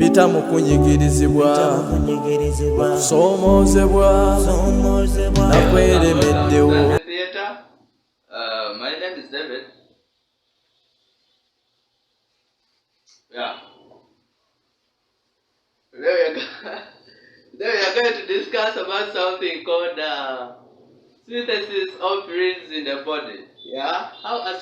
bita mu kunyigirizibwa okusomoozebwa nakweremeddewo. My name is David. Yeah. Today we are going to discuss about something called synthesis of purines in the body. Yeah, how a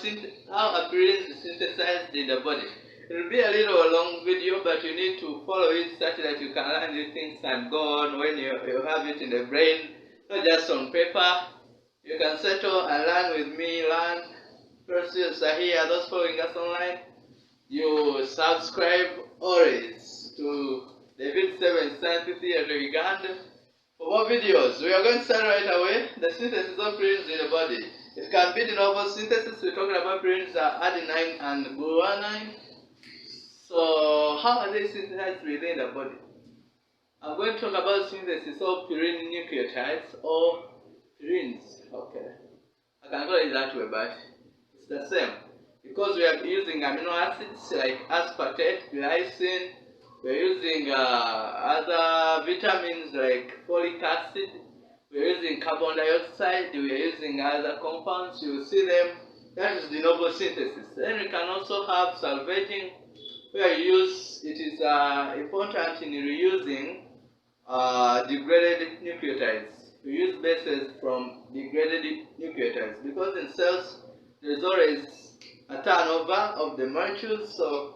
purine is synthesized in the body. It will be a little long video, but you need to follow it such that you can learn these things and go on when you have it in the brain, not just on paper. You can settle and learn with me. Learn. Persons are here. Those following us online, you subscribe always to David 7 Science Theater Uganda. For more videos, we are going to start right away. The synthesis of purines in the body. It can be de novo synthesis. We're talking about purines are adenine and guanine. So, how are they synthesized within the body? I'm going to talk about synthesis of purine nucleotides or purines. Okay, I can call it that way, but it's the same because we are using amino acids like aspartate, glycine. We're using other vitamins like folic acid. We're using carbon dioxide. We're using other compounds. You will see them. That is de novo synthesis. Then we can also have salvaging, where you use, it is important in reusing degraded nucleotides. We use bases from degraded nucleotides because in cells there's always a turnover of the molecules. So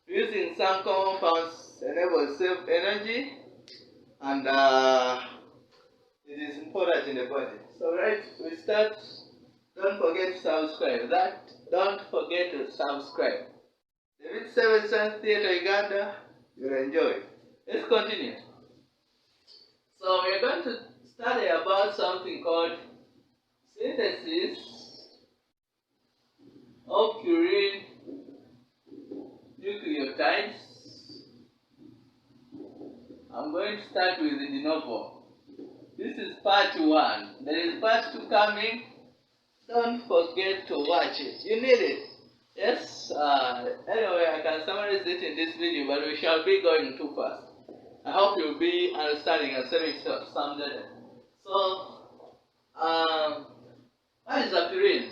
using some compounds enables save energy, and it is important in the body. So right, we start. Don't forget to subscribe. Don't forget to subscribe. David 7 Science Theater Uganda, you'll enjoy. Let's continue. So we're going to study about something called synthesis of purine nucleotides. I'm going to start with the de novo. This is part 1. There is part 2 coming. Don't forget to watch it. You need it. Yes, anyway, I can summarize it in this video, but we shall be going too fast. I hope you'll be understanding and saving some data. So, what is a purine?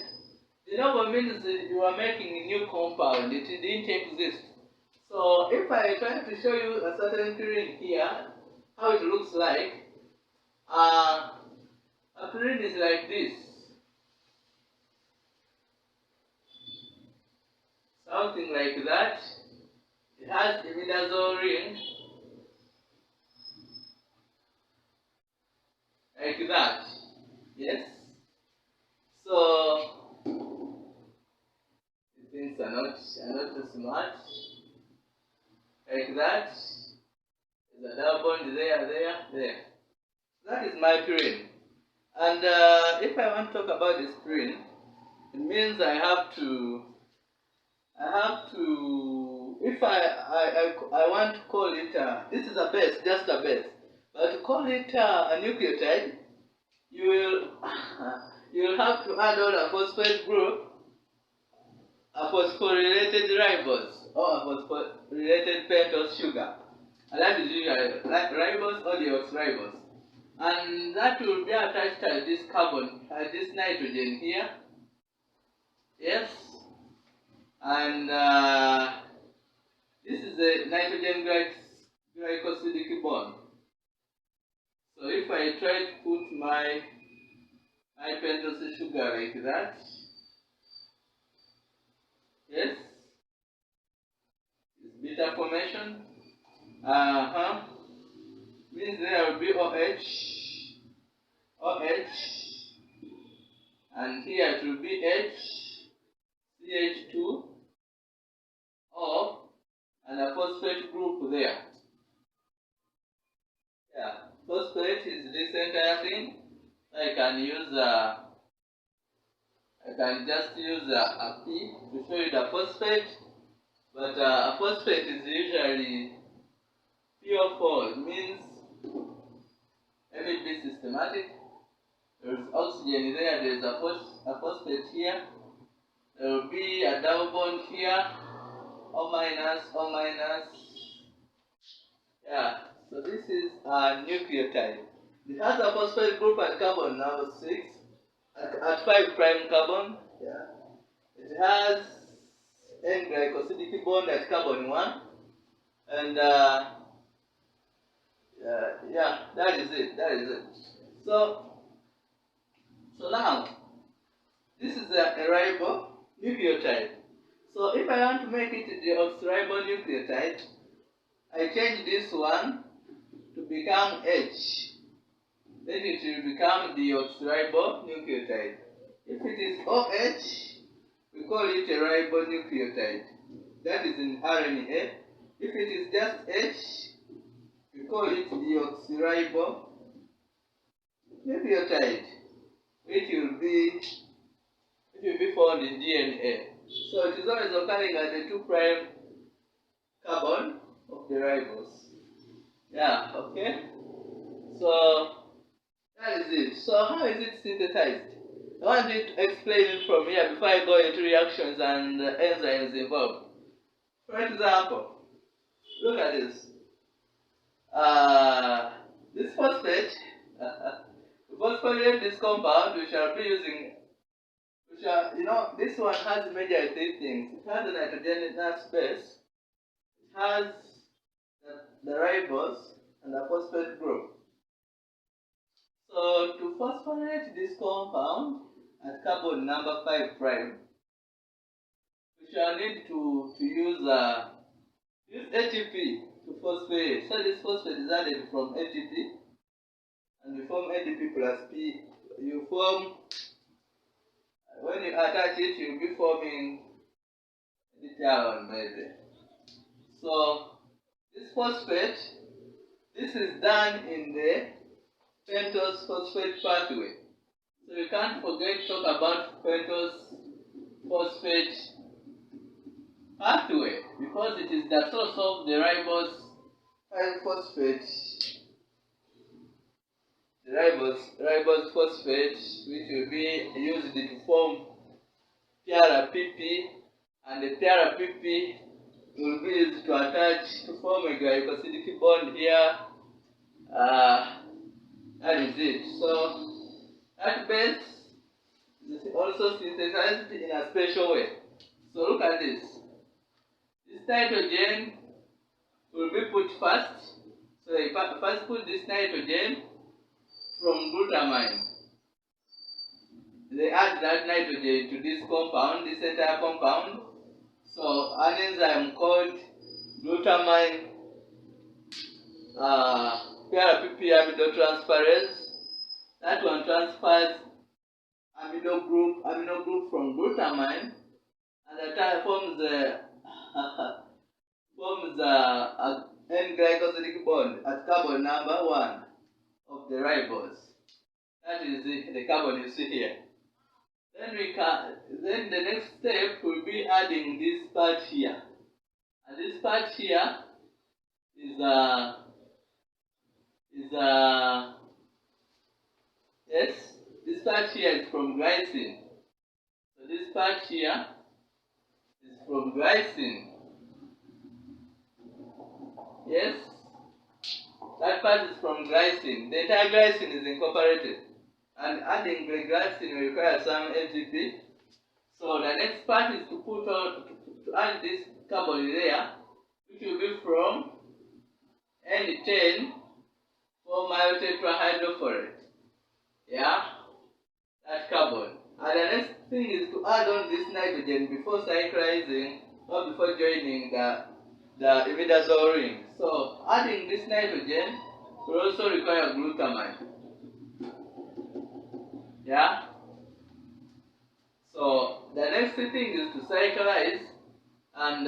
De novo means you are making a new compound. It didn't exist. So, if I try to show you a certain purine here, how it looks like, a purine is like this. Something like that. It has imidazole ring, like that. Yes. So things are not too smart. Like that. There's a double bond there. That is my purine. And if I want to talk about this purine, it means I have to, if I want to call it, this is a base, just a base. But to call it a nucleotide, you will have to add on a phosphate group, a phosphorylated ribose, or a phosphorylated pentose sugar. And that is usually ribose or deoxyribose. And that will be attached to this carbon, this nitrogen here. Yes. And this is the nitrogen glycosidic bond. So if I try to put my pentose sugar like that, yes, it's beta formation. Means there will be OH, and here it will be CH2, O, and a phosphate group there. Yeah, phosphate is this entire thing. I can just use a P to show you the phosphate, but a phosphate is usually PO4. It means, let me be systematic. There is oxygen there. There is a phosphate here. There will be a double bond here. O minus, Yeah, so this is a nucleotide. It has a phosphate group at carbon number 6, at 5 prime carbon. Yeah. It has N glycosidic bond at carbon 1, and yeah, that is it. That is it. So now this is a ribonucleotide. So if I want to make it the oxyribonucleotide, I change this one to become H. Then it will become deoxyribonucleotide. If it is OH, we call it a ribonucleotide. That is in RNA. If it is just H, we call it deoxyribonucleotide, which will be found in DNA. So it is always occurring at the 2 prime carbon of the ribose. Yeah, okay? So that is it. So how is it synthesized? I want you to explain it from here before I go into reactions and enzymes involved. For example, look at this. This phosphate, to phosphorylate this compound, we shall be using, this one has major 3 things. It has a nitrogenous base, it has the ribose, and the phosphate group. So to phosphorylate this compound at carbon number 5 prime, we shall need to use ATP to phosphorylate. So this phosphate is added from ATP, and we form ADP plus P. You form, when you attach it, you'll be forming the one maybe. So this phosphate, this is done in the pentose phosphate pathway. So you can't forget to talk about pentose phosphate pathway, because it is the source of the ribose 5-phosphate, the ribose phosphate, which will be used to form PRPP, and the PRPP will be used to attach to form a glycosidic bond here. That is it. So that base is also synthesized in a special way. So look at this. This nitrogen will be put first. So they first put this nitrogen from glutamine. They add that nitrogen to this compound, this entire compound. So an enzyme called glutamine PRPP aminotransferase. That one transfers amino group from glutamine, and that forms a N-glycosidic bond at carbon number 1 of the ribose. That is the carbon you see here. Then the next step will be adding this part here, and this part here is yes, this part here is from glycine. So this part here is from glycine. Yes, that part is from glycine. The entire glycine is incorporated, and adding the glycine will require some ATP. So the next part is to put on to add this carbon there, which will be from N10 4-myotetrahydrofolate. Yeah, that carbon. And the next thing is to add on this nitrogen before cyclizing or before joining the imidazole ring. So adding this nitrogen will also require glutamine. Yeah. So the next thing is to cyclize, and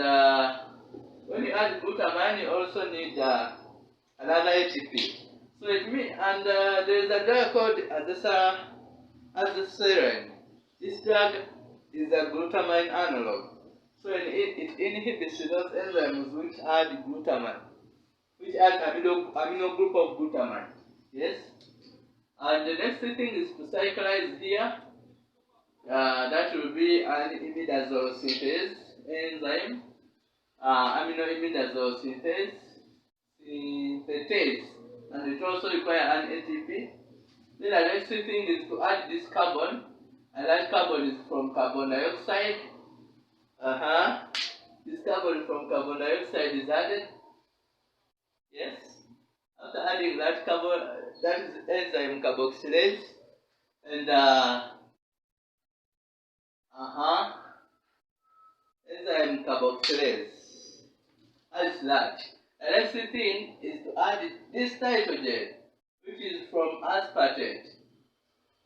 when you add glutamine, you also need another ATP. So it means, and there is a drug called azacitidine. This drug is a glutamine analog. So it inhibits those enzymes which add glutamine, which add amino group of glutamine. Yes. And the next thing is to cyclize here. That will be an imidazole synthase enzyme, amino imidazole synthase in the taste, and it also requires an ATP. Then the next thing is to add this carbon, and that carbon is from carbon dioxide. This carbon from carbon dioxide is added. Yes. After adding that carbon, that is enzyme carboxylase, and enzyme carboxylase. As that. The next thing is to add this nitrogen, which is from aspartate.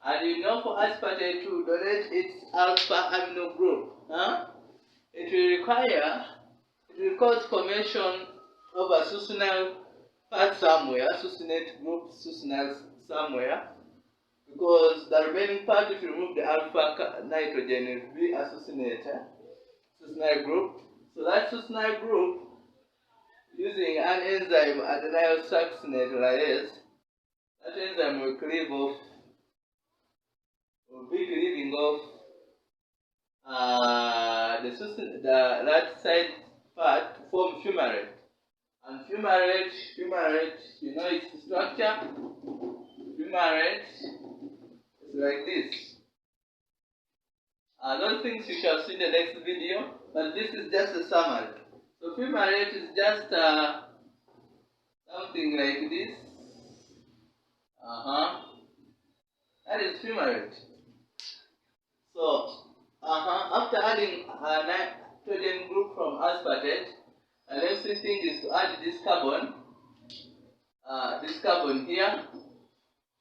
And you know, for aspartate to donate its alpha amino group, it will cause formation of a succinyl part somewhere, succinate group, succinyl somewhere, because the remaining part, if you remove the alpha nitrogen, it will be a succinyl group. So that succinyl group, using an enzyme adenyl succinate lyase, that enzyme will be cleaving off that side part to form fumarate. And fumarate, you know its structure. Fumarate is like this. Those things you shall see in the next video, but this is just a summary. So fumarate is just something like this. That is fumarate. So after adding a nitrogen group from aspartate, the next thing is to add this carbon here,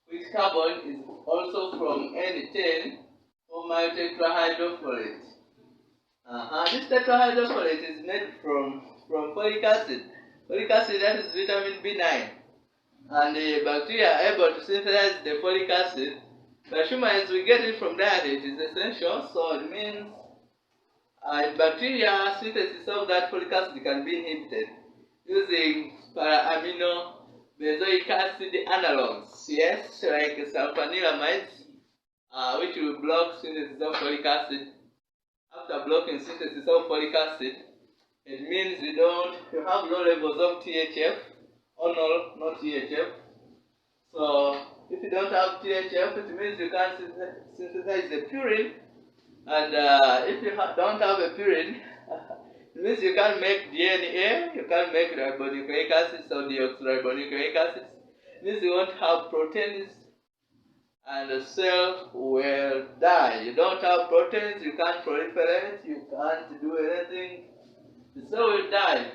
which carbon is also from N10 formal tetrahydrofolate. This tetrahydrofolate is made from folic acid. Folic acid, that is vitamin B9. And the bacteria are able to synthesize the folic acid. But humans, we get it from diet. It is essential, so it means in bacteria, synthesis of that folic acid can be inhibited using para-amino benzoic acid analogs, yes, like sulfonylamides, which will block synthesis of folic acid. After blocking synthesis of folic acid, it means you have low levels of THF, or not THF. So if you don't have THF, it means you can't synthesize the purine, and if you don't have a purine, it means you can't make DNA, you can't make ribonucleic acids or deoxyribonucleic acids. It means you won't have proteins, and the cell will die. You don't have proteins, you can't proliferate, you can't do anything, the cell will die.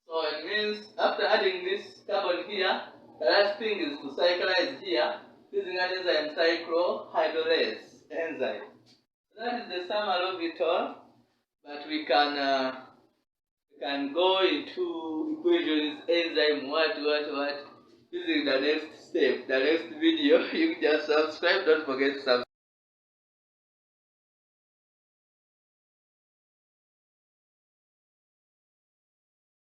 So it means after adding this carbon here, the last thing is to cyclize here using an enzyme cyclohydrolase enzyme. So that is the summary of it all, but we can go into equations, enzyme, what, using the next step, the next video. You just subscribe, don't forget to subscribe.